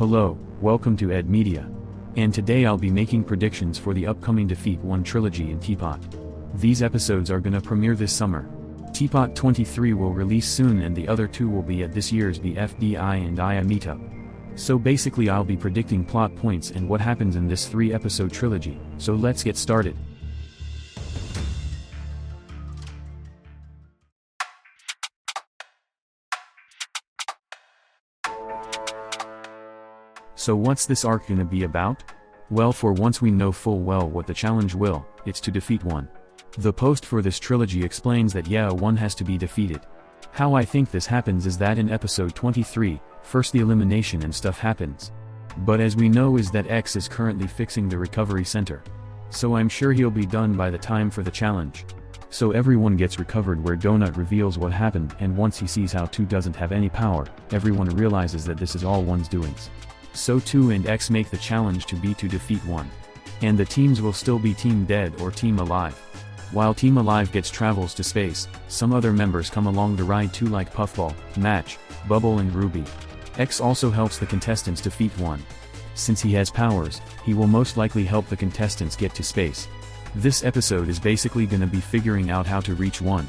Hello, welcome to Ed Media. And today I'll be making predictions for the upcoming Defeat 1 trilogy in TPOT. These episodes are gonna premiere this summer. TPOT 23 will release soon and the other two will be at this year's BFDI and IA meetup. So basically I'll be predicting plot points and what happens in this 3-episode trilogy, so let's get started. So what's this arc gonna be about? Well, for once we know full well what the challenge will, it's to defeat one. The post for this trilogy explains that one has to be defeated. How I think this happens is that in episode 23, first the elimination and stuff happens. But as we know is that X is currently fixing the recovery center. So I'm sure he'll be done by the time for the challenge. So everyone gets recovered where Donut reveals what happened, and once he sees how 2 doesn't have any power, everyone realizes that this is all 1's doings. So 2 and X make the challenge to defeat 1. And the teams will still be Team Dead or Team Alive. While Team Alive gets travels to space, some other members come along the ride too, like Puffball, Match, Bubble and Ruby. X also helps the contestants defeat 1. Since he has powers, he will most likely help the contestants get to space. This episode is basically gonna be figuring out how to reach 1.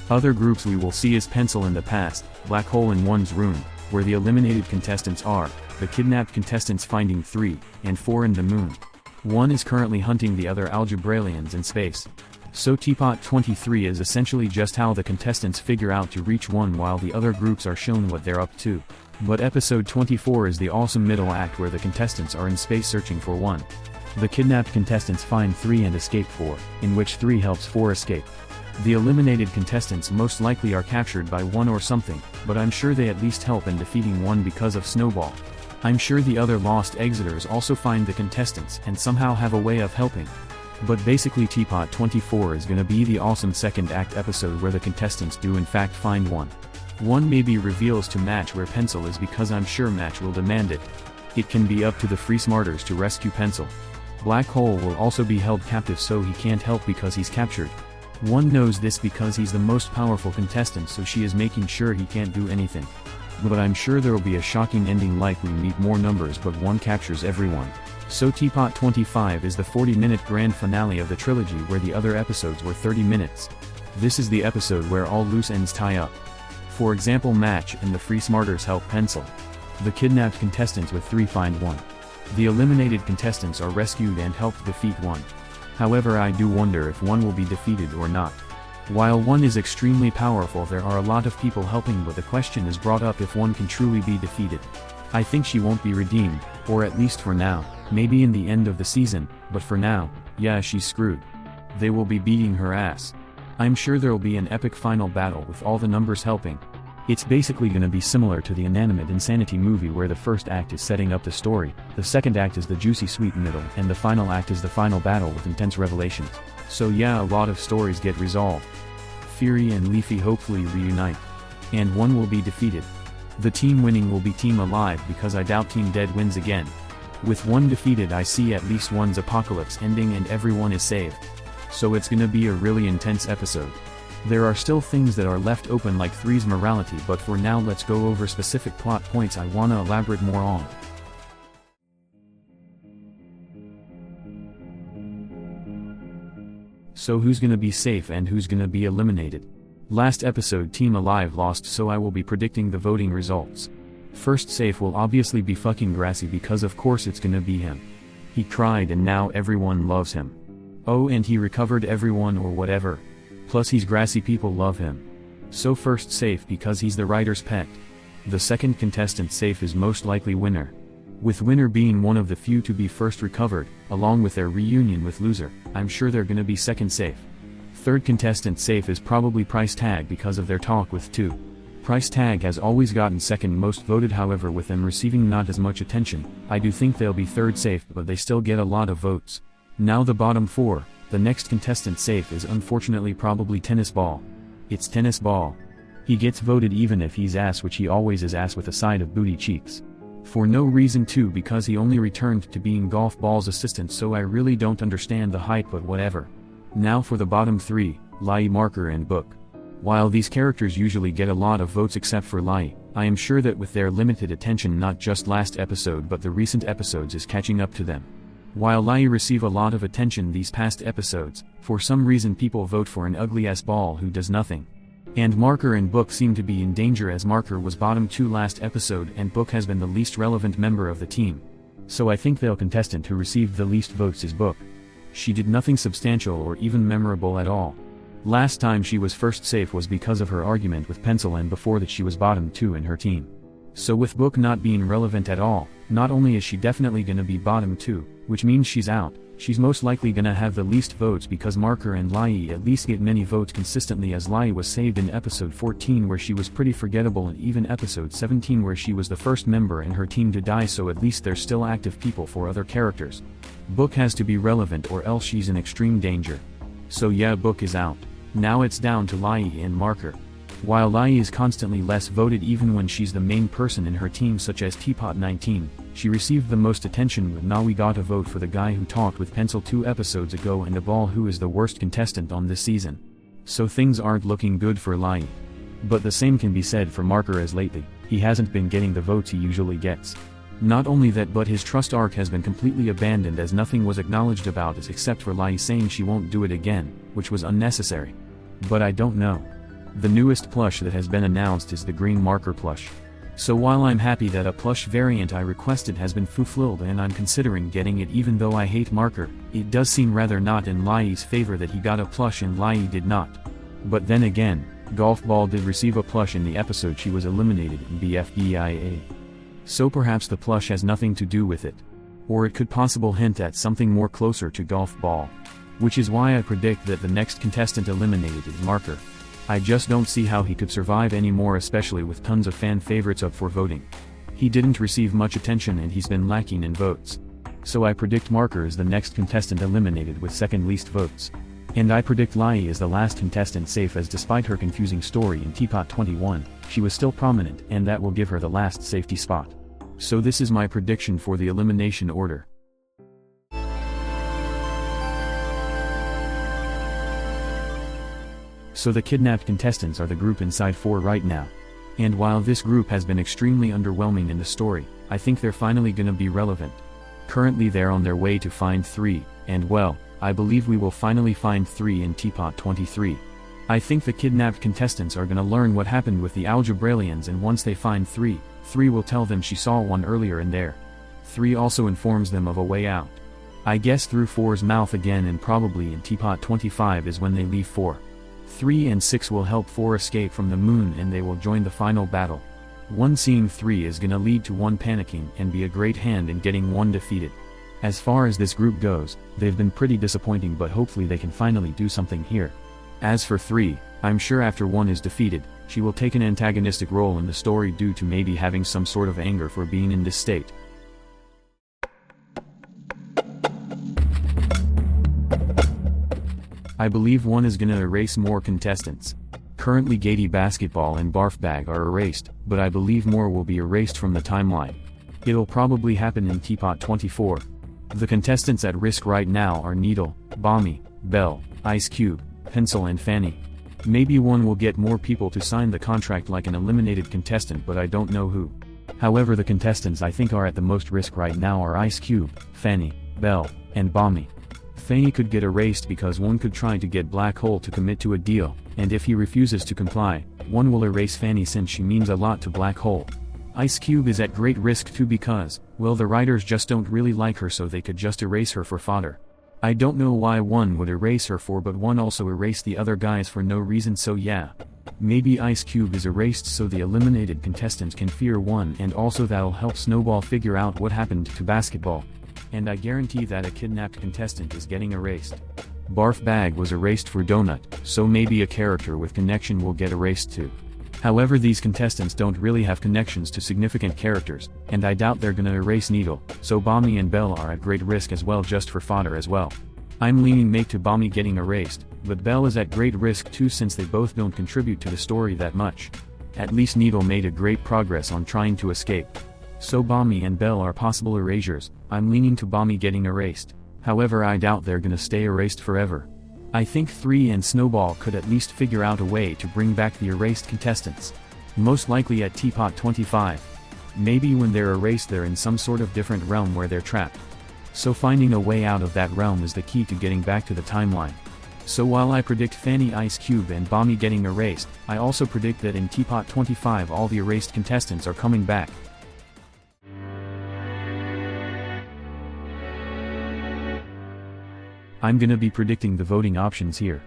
Other groups we will see is Pencil in the past, Black Hole in 1's room, where the eliminated contestants are, the kidnapped contestants finding 3 and 4 in the moon. 1 is currently hunting the other Algebralians in space. So TPOT 23 is essentially just how the contestants figure out to reach 1 while the other groups are shown what they're up to. But episode 24 is the awesome middle act where the contestants are in space searching for 1. The kidnapped contestants find 3 and escape 4, in which 3 helps 4 escape. The eliminated contestants most likely are captured by 1 or something, but I'm sure they at least help in defeating 1 because of Snowball. I'm sure the other lost exiters also find the contestants and somehow have a way of helping. But basically TPOT 24 is gonna be the awesome second act episode where the contestants do in fact find 1. 1 maybe reveals to Match where Pencil is because I'm sure Match will demand it. It can be up to the Free Smarters to rescue Pencil. Black Hole will also be held captive so he can't help because he's captured. 1 knows this because he's the most powerful contestant, so she is making sure he can't do anything. But I'm sure there'll be a shocking ending, like we meet more numbers but 1 captures everyone. So TPOT 25 is the 40-minute grand finale of the trilogy where the other episodes were 30 minutes. This is the episode where all loose ends tie up. For example, Match and the Free Smarters help Pencil. The kidnapped contestants with 3 find 1. The eliminated contestants are rescued and helped defeat 1. However, I do wonder if 1 will be defeated or not. While 1 is extremely powerful, there are a lot of people helping, but the question is brought up if 1 can truly be defeated. I think she won't be redeemed, or at least for now, maybe in the end of the season, but for now, she's screwed. They will be beating her ass. I'm sure there'll be an epic final battle with all the numbers helping. It's basically gonna be similar to the inanimate Insanity movie where the first act is setting up the story, the second act is the juicy sweet middle, and the final act is the final battle with intense revelations. So a lot of stories get resolved. Fury and Leafy hopefully reunite. And 1 will be defeated. The team winning will be Team Alive because I doubt Team Dead wins again. With 1 defeated, I see at least 1's apocalypse ending and everyone is saved. So it's gonna be a really intense episode. There are still things that are left open like 3's morality, but for now let's go over specific plot points I wanna elaborate more on. So who's gonna be safe and who's gonna be eliminated? Last episode Team Alive lost, so I will be predicting the voting results. First safe will obviously be fucking Grassy because of course it's gonna be him. He cried and now everyone loves him. Oh, and he recovered everyone or whatever. Plus he's Grassy, people love him. So first safe because he's the writer's pet. The second contestant safe is most likely Winner. With Winner being one of the few to be first recovered, along with their reunion with Loser, I'm sure they're gonna be second safe. Third contestant safe is probably Price Tag because of their talk with 2. Price Tag has always gotten second most voted, however with them receiving not as much attention, I do think they'll be third safe, but they still get a lot of votes. Now the bottom 4, the next contestant safe is unfortunately probably Tennis Ball. It's Tennis Ball. He gets voted even if he's ass, which he always is ass with a side of booty cheeks. For no reason too, because he only returned to being Golf Ball's assistant, so I really don't understand the hype, but whatever. Now for the bottom 3, Lai, Marker and Book. While these characters usually get a lot of votes except for Lai, I am sure that with their limited attention not just last episode but the recent episodes is catching up to them. While Lai receive a lot of attention these past episodes, for some reason people vote for an ugly-ass ball who does nothing. And Marker and Book seem to be in danger as Marker was bottom 2 last episode and Book has been the least relevant member of the team. So I think the contestant who received the least votes is Book. She did nothing substantial or even memorable at all. Last time she was first safe was because of her argument with Pencil and before that she was bottom 2 in her team. So with Book not being relevant at all, not only is she definitely gonna be bottom 2, which means she's out, she's most likely gonna have the least votes because Marker and Lai at least get many votes consistently as Lai was saved in episode 14 where she was pretty forgettable and even episode 17 where she was the first member in her team to die, so at least there's still active people for other characters. Book has to be relevant or else she's in extreme danger. So yeah, Book is out. Now it's down to Lai and Marker. While Lai is constantly less voted even when she's the main person in her team such as TPOT 19, she received the most attention with Now we gotta vote for the guy who talked with Pencil 2 episodes ago and a ball who is the worst contestant on this season. So things aren't looking good for Lai. But the same can be said for Marker as lately, he hasn't been getting the votes he usually gets. Not only that but his trust arc has been completely abandoned as nothing was acknowledged about it except for Lai saying she won't do it again, which was unnecessary. But I don't know. The newest plush that has been announced is the green Marker plush. So while I'm happy that a plush variant I requested has been fulfilled and I'm considering getting it even though I hate Marker, it does seem rather not in Lai's favor that he got a plush and Lai did not. But then again, Golf Ball did receive a plush in the episode she was eliminated in BFBIA. So perhaps the plush has nothing to do with it. Or it could possibly hint at something more closer to Golf Ball. Which is why I predict that the next contestant eliminated is Marker. I just don't see how he could survive anymore, especially with tons of fan favorites up for voting. He didn't receive much attention and he's been lacking in votes. So I predict Marker is the next contestant eliminated with second least votes. And I predict Lai is the last contestant safe as despite her confusing story in TPOT 21, she was still prominent and that will give her the last safety spot. So this is my prediction for the elimination order. So the kidnapped contestants are the group inside 4 right now. And while this group has been extremely underwhelming in the story, I think they're finally gonna be relevant. Currently they're on their way to find 3, and well, I believe we will finally find 3 in TPOT 23. I think the kidnapped contestants are gonna learn what happened with the Algebralians and once they find 3, 3 will tell them she saw one earlier in there. 3 also informs them of a way out. I guess through 4's mouth again and probably in TPOT 25 is when they leave 4. 3 and 6 will help 4 escape from the moon and they will join the final battle. 1 seeing 3 is gonna lead to 1 panicking and be a great hand in getting 1 defeated. As far as this group goes, they've been pretty disappointing but hopefully they can finally do something here. As for 3, I'm sure after 1 is defeated, she will take an antagonistic role in the story due to maybe having some sort of anger for being in this state. I believe 1 is gonna erase more contestants. Currently Gaiety Basketball and Barf Bag are erased, but I believe more will be erased from the timeline. It'll probably happen in TPOT 24. The contestants at risk right now are Needle, Bommy, Belle, Ice Cube, Pencil and Fanny. Maybe 1 will get more people to sign the contract like an eliminated contestant but I don't know who. However, the contestants I think are at the most risk right now are Ice Cube, Fanny, Belle, and Bommy. Fanny could get erased because 1 could try to get Black Hole to commit to a deal, and if he refuses to comply, 1 will erase Fanny since she means a lot to Black Hole. Ice Cube is at great risk too because, well, the writers just don't really like her so they could just erase her for fodder. I don't know why 1 would erase her for but 1 also erased the other guys for no reason, so yeah. Maybe Ice Cube is erased so the eliminated contestants can fear 1 and also that'll help Snowball figure out what happened to Basketball. And I guarantee that a kidnapped contestant is getting erased. Barf Bag was erased for Donut, so maybe a character with connection will get erased too. However, these contestants don't really have connections to significant characters, and I doubt they're gonna erase Needle, so Bommy and Belle are at great risk as well just for fodder as well. I'm leaning make to Bommy getting erased, but Belle is at great risk too since they both don't contribute to the story that much. At least Needle made a great progress on trying to escape. So Bommy and Belle are possible erasures. I'm leaning to Bommy getting erased. However, I doubt they're gonna stay erased forever. I think 3 and Snowball could at least figure out a way to bring back the erased contestants. Most likely at TPOT 25. Maybe when they're erased they're in some sort of different realm where they're trapped. So finding a way out of that realm is the key to getting back to the timeline. So while I predict Fanny, Ice Cube and Bommy getting erased, I also predict that in TPOT 25 all the erased contestants are coming back. I'm gonna be predicting the voting options here.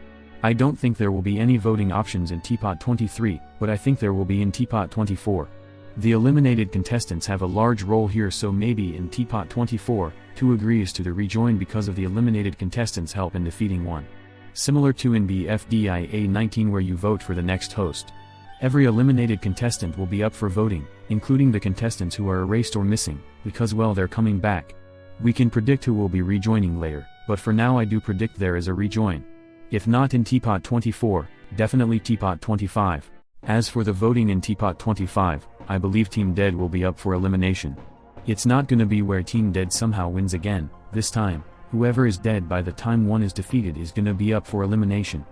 I don't think there will be any voting options in TPOT 23, but I think there will be in TPOT 24. The eliminated contestants have a large role here, so maybe in TPOT 24, 2 agrees to rejoin because of the eliminated contestants' help in defeating 1. Similar to in BFDIA 19 where you vote for the next host. Every eliminated contestant will be up for voting, including the contestants who are erased or missing, because well they're coming back. We can predict who will be rejoining later, but for now I do predict there is a rejoin. If not in TPOT 24, definitely TPOT 25. As for the voting in TPOT 25, I believe Team Dead will be up for elimination. It's not gonna be where Team Dead somehow wins again. This time, whoever is dead by the time 1 is defeated is gonna be up for elimination.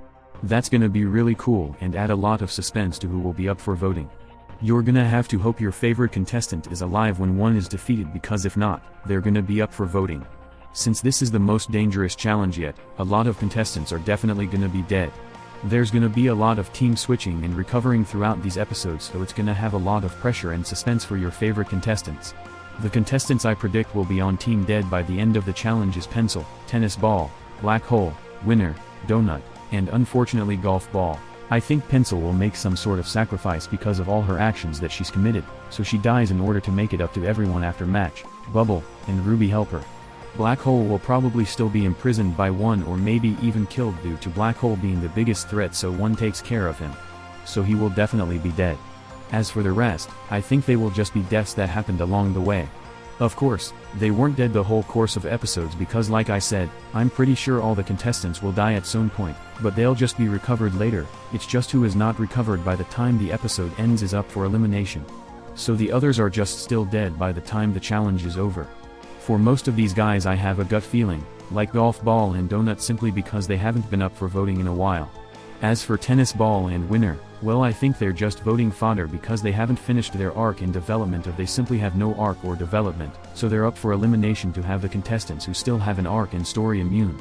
That's gonna be really cool and add a lot of suspense to who will be up for voting. You're gonna have to hope your favorite contestant is alive when 1 is defeated, because if not, they're gonna be up for voting. Since this is the most dangerous challenge yet, a lot of contestants are definitely gonna be dead. There's gonna be a lot of team switching and recovering throughout these episodes, so it's gonna have a lot of pressure and suspense for your favorite contestants. The contestants I predict will be on Team Dead by the end of the challenge is Pencil, Tennis Ball, Black Hole, Winner, Donut, and unfortunately Golf Ball. I think Pencil will make some sort of sacrifice because of all her actions that she's committed, so she dies in order to make it up to everyone after match. Bubble and Ruby help her. Black Hole will probably still be imprisoned by 1 or maybe even killed due to Black Hole being the biggest threat, so 1 takes care of him. So he will definitely be dead. As for the rest, I think they will just be deaths that happened along the way. Of course, they weren't dead the whole course of episodes because like I said, I'm pretty sure all the contestants will die at some point, but they'll just be recovered later. It's just who is not recovered by the time the episode ends is up for elimination. So the others are just still dead by the time the challenge is over. For most of these guys I have a gut feeling, like Golf Ball and Donut, simply because they haven't been up for voting in a while. As for Tennis Ball and Winner, well I think they're just voting fodder because they haven't finished their arc in development, or they simply have no arc or development, so they're up for elimination to have the contestants who still have an arc and story immune.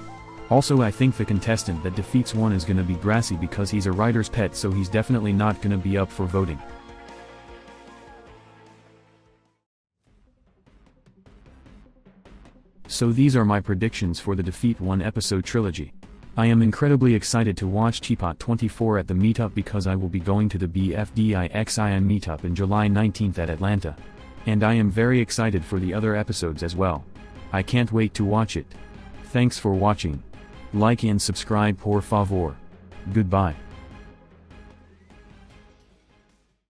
Also I think the contestant that defeats 1 is gonna be Grassy because he's a writer's pet, so he's definitely not gonna be up for voting. So these are my predictions for the Defeat 1 episode trilogy. I am incredibly excited to watch TPOT 24 at the meetup because I will be going to the BFDIXIM meetup in July 19th at Atlanta. And I am very excited for the other episodes as well. I can't wait to watch it. Thanks for watching. Like and subscribe por favor. Goodbye.